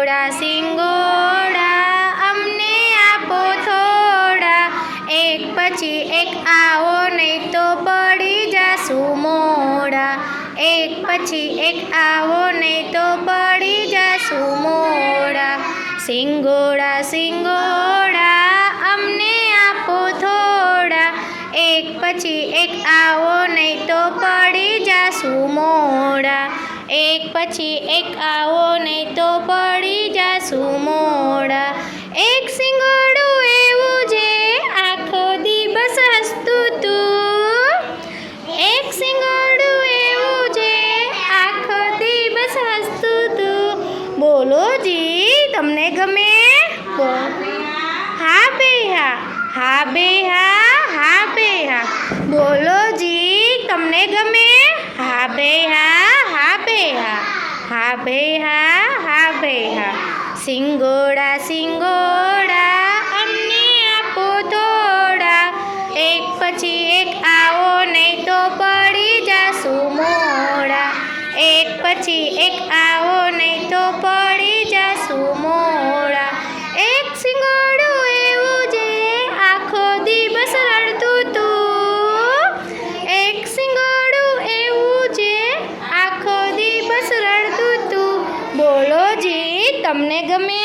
સિંગોડા અમને આપો થોડા, એક પછી એક આવો નહીં તો પડી જાશું મોડા, એક પછી એક આવો નહીં તો પડી જાશું મોડા. સિંગોડા સિંગોડા અમને આપો થોડા, એક પછી એક આવો નહીં તો પડી જાશું મોડા, એક પછી એક આવો નહીં તો પડી જાશું મોડા. એક સિંગોડું એવું જે આખો દિવસ હસતું તું, એક સિંગોડું એવું જે આખો દિવસ હસતું તું. બોલો જી તમને ગમે? હા બે હા, હા બે હા, હા બે હા. બોલો જી તમને ગમે? હા બે હા, હા બે હા, હા બે હા, હા બે હા. સિંગોડા સિંગોડા અમને આપો થોડા, એક પછી એક આવો નહીં તો પડી જાશું મોડા, એક પછી એક આવો નહીં તો પડી જાશું મોડા. એક સિંગોડું એવું જે આખો દિવસ રડતું તું, એક સિંગોડું એવું જે આખો દિવસ રડતું તું. બોલો જી તમને ગમે?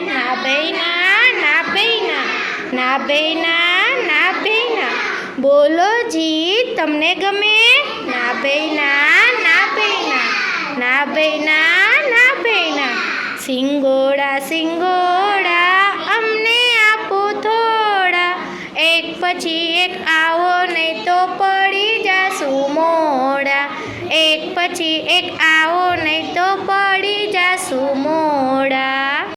ના ભાઈ ના, ના ભાઈ ના, ના ભાઈ ના, ના ભાઈ ના. બોલો જી તમને ગમે? ના ભાઈ ના, ના ભાઈ ના, ના ભાઈ ના, ના ભાઈ ના. સિંગોડા સિંગોડા અમને આપો થોડા, એક પછી એક આવો નહીં તો પડી જાશું મોડા, એક પછી એક આવો નહીં તો પડી જાશું મોડા.